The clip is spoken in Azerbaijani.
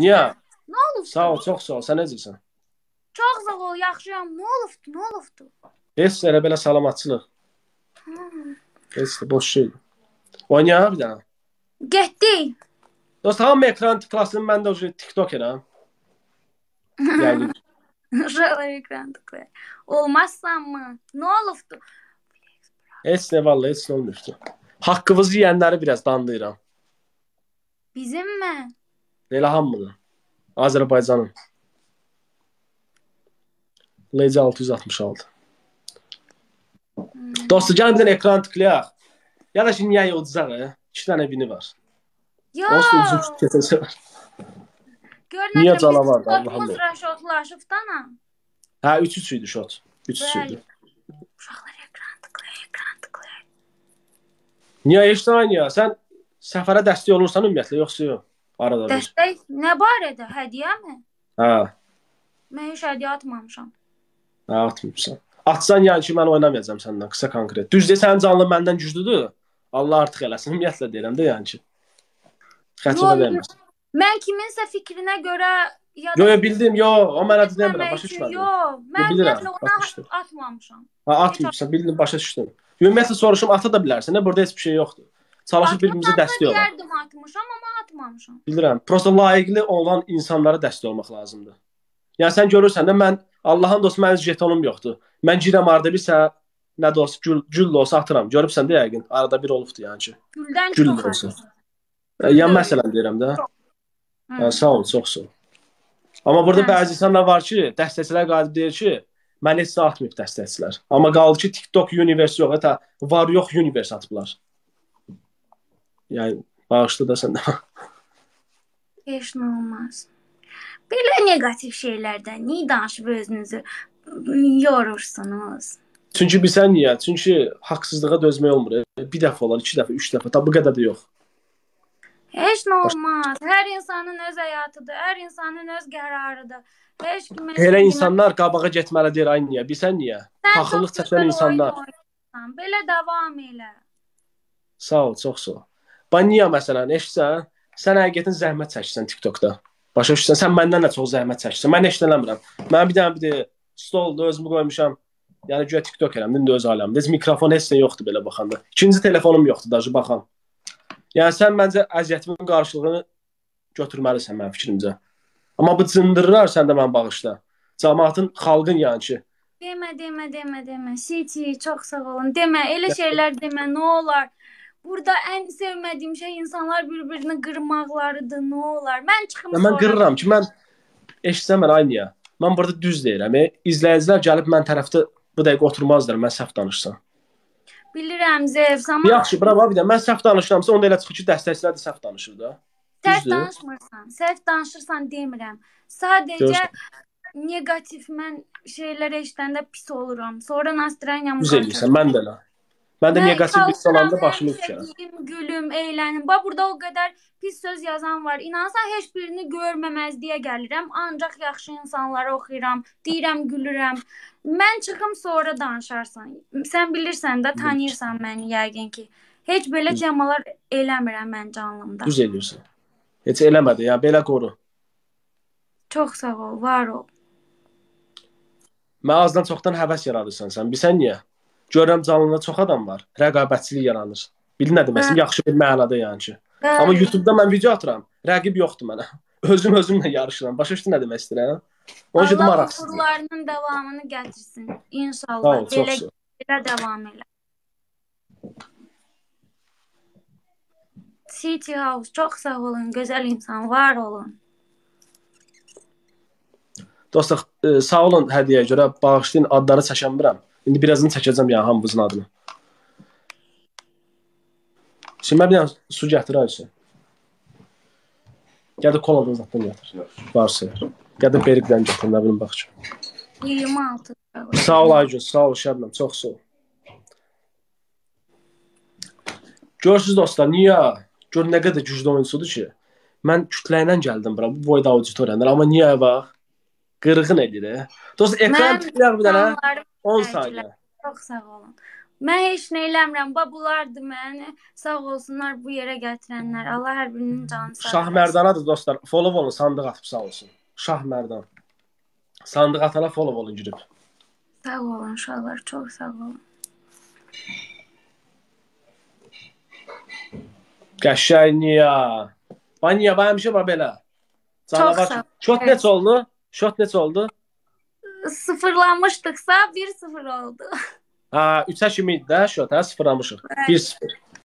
Niyə? Nə olubdu? Sağ ol, çox sağ ol. Sən necəsən? Çox sağ ol, yaxşıyam. Nə olubdu? Heç elə belə salamatçılıq. Heç də boş şey. Oynayaq bir dənə. Getdik. Dost, hamı ekran tıklasın, mən də TikTok edirəm. Yəni. Uşaqlar ekran tıklayır. Olmazsanmı? Nə olubdu? Heç nə, vallahi heç nə olmuşdu. Haqqımızı yeyənləri biraz danlayıram. Bizim mi? Elə hamıdır. Azərbaycanın. LC 666. Dostu, gəlin bir dənə ekran tıklayaq. Ya da şimdi niyə yoxcaq? 2 dənə bini var. Yox. Onsuz uzun keçəcək var. Niyə canavardır, Allah'ım. Biz şotlaşıb dana. Hə, 3 idi şot. 3 idi. Uşaqlar ekran tıklayır. Niyə heç nə oynayır? Sən səfərə dəstək olursan ümumiyyətlə, yoxsa yox? Arada bir. Dəstək nə barədə? Hədiyyə mi? Hə. Mən heç hədiyyə atmamışam. Hə, atmıyorsan. Atsan yəni ki, mən oynamayacağam səndən, qısa konkret. Düzdür, sənin canlı məndən güclüdür. Allah artıq eləsin, ümumiyyətlə deyirəm də yəni ki. Xətrimə verməsin. Mən kiminsə fikrinə görə ya da... Yo, bildim, yo, o mənə demirəm, başa düşmədim. Yo, mən ümumiyyətlə ona atmamışam. Ha, atmıyorsan, bildim, başa düşdüm. Ümumiyyətlə soruşum, ata da bilərsən, burada heç bir şey yoxdur. Çalışıb birbirimizi dəstək olaq. Atmışam, atmışam, amma atmamışam. Bilirəm, prosta layiqli olan insanlara dəstək olmaq lazımdır. Yəni, sən görürsən də, mən, Allahın dostu, mənim jetonum yoxdur. Mən girəm arada birsə, nə də olsa, gül də olsa atıram. Görübsən də yəqin, arada bir olubdur yəni ki. Güldən gül çox olsa. Yəni, məsələn deyirəm də. Yəni, sağ ol, çox sağ ol. Amma burada bəzi insanlar var ki, dəstəkçilər qalib deyir ki, mən heç də atmayıb dəstəkçilər. Amma qaldı ki, TikTok universe yox, hətta var yox universe atıblar. Yəni, bağışlı da sən də. Heç nə olmaz. Belə negativ şeylərdən niyə danışıb özünüzü yorursunuz? Çünki bilsən niyə? Çünki haqsızlığa dözmək olmur. Bir dəfə olar, 2 dəfə, 3 dəfə. Ta bu qədər də yox. Heç nə olmaz. Hər insanın öz həyatıdır. Hər insanın öz qərarıdır. Heç kimə... Elə insanlar qabağa getməli deyir, ay niyə? Bilsən niyə? Paxıllıq çəkən insanlar. Belə davam elə. Sağ ol, çox sağ ol. Bax, niyə məsələn, eşitsən, sən həqiqətən zəhmət çəkirsən TikTokda. Başa düşsən, sən məndən də çox zəhmət çəkirsən. Mən heç eləmirəm. Mən bir dənə stolda özümü qoymuşam. Yəni güya TikTok eləmdim, indi öz aləmdə. Heç mikrofon heç nə yoxdur belə baxanda. İkinci telefonum yoxdur da, baxam. Yəni sən məncə əziyyətimin qarşılığını götürməlisən mənim fikrimcə. Amma bu cındırlar sən də mən bağışla. Cəmaatın, xalqın yəni ki. Demə. Siti, çox sağ olun. Demə, elə şeylər demə, nə olar? Burada ən sevmədiyim şey insanlar bir-birini qırmaqlarıdır, nə olar? Mən çıxım sonra... Mən qırıram ki, mən eşitsəm mən aynıya. Mən burada düz deyirəm. İzləyicilər gəlib mən tərəfdə bu dəqiqə oturmazlar, mən səhv danışsam. Bilirəm, Zevs, amma... Yaxşı, bravo, bir də mən səhv danışıramsa, onda elə çıxır ki, dəstəkçilər də səhv danışır da. Səhv danışmırsan, səhv danışırsan demirəm. Sadəcə negativ mən şeylər eşitəndə pis oluram. Sonra Nastranyamı... Düz edirsən, mən də elə. Mən də negativ bir olanda başımı düşərəm. Gülüm, eğlənim. Bax, burada o qədər pis söz yazan var. İnansan, heç birini görməməzliyə gəlirəm. Ancaq yaxşı insanları oxuyuram. Deyirəm, gülürəm. Mən çıxım, sonra danışarsan. Sən bilirsən də, tanıyırsan məni yəqin ki. Heç belə cəmalar eləmirəm mən canlımda. Düz edirsən. Heç eləmədi, ya belə qoru. Çox sağ ol, var ol. Mən azdan çoxdan həvəs yaradırsan sən. Bilsən niyə? Görürəm canlıda çox adam var. Rəqabətçilik yaranır. Bilin nə deməsin, yaxşı bir mənada yəni ki. Amma YouTube-da mən video atıram. Rəqib yoxdur mənə. Özümlə yarışıram. Başa düşdün nə demək istəyirəm? Onun üçün maraqsızdır. Allah uğurlarının davamını gətirsin. İnşallah. Belə davam elə. City House, çox sağ olun. Gözəl insan, var olun. Dostlar, sağ olun hədiyyəyə görə. Bağışlayın, adları çəkəmirəm. İndi birazını çəkəcəm yəni hamımızın adını. Şimdi mən bir dənə su gətir ayısı. Gəl də koladan zatdan gətir. Varsa. Gəl də berikdən gətir, nə bilim bax. 26. Sağ ol Aygün, sağ ol Şəbnəm, çox sağ ol. Görürsünüz dostlar, niyə? Gör nə qədər güclü oyuncusudur ki. Mən kütləylə gəldim bura, bu boyda auditoriyanlar. Amma niyə bax? Qırğın edir. Dostlar, ekran tıklayaq bir dənə. 10 saniyə. Çox sağ olun. Mən heç nə eləmirəm. Bunlardır məni. Sağ olsunlar bu yerə gətirənlər. Allah hər birinin canını sağ Şah eləsin. Mərdanadır dostlar. Follow olun, sandıq atıb sağ olsun. Şah Mərdan. Sandıq atana follow olun girib. Sağ olun uşaqlar, çox sağ olun. Qəşəng Niya. Vanya, həmişə var belə. Çox sağ ol. Şot neçə oldu? Şot neçə oldu? Sıfırlanmışdıqsa 1-0 oldu. Ha, 3-ə kimi idi də şot, hə, sıfırlamışıq. 1-0.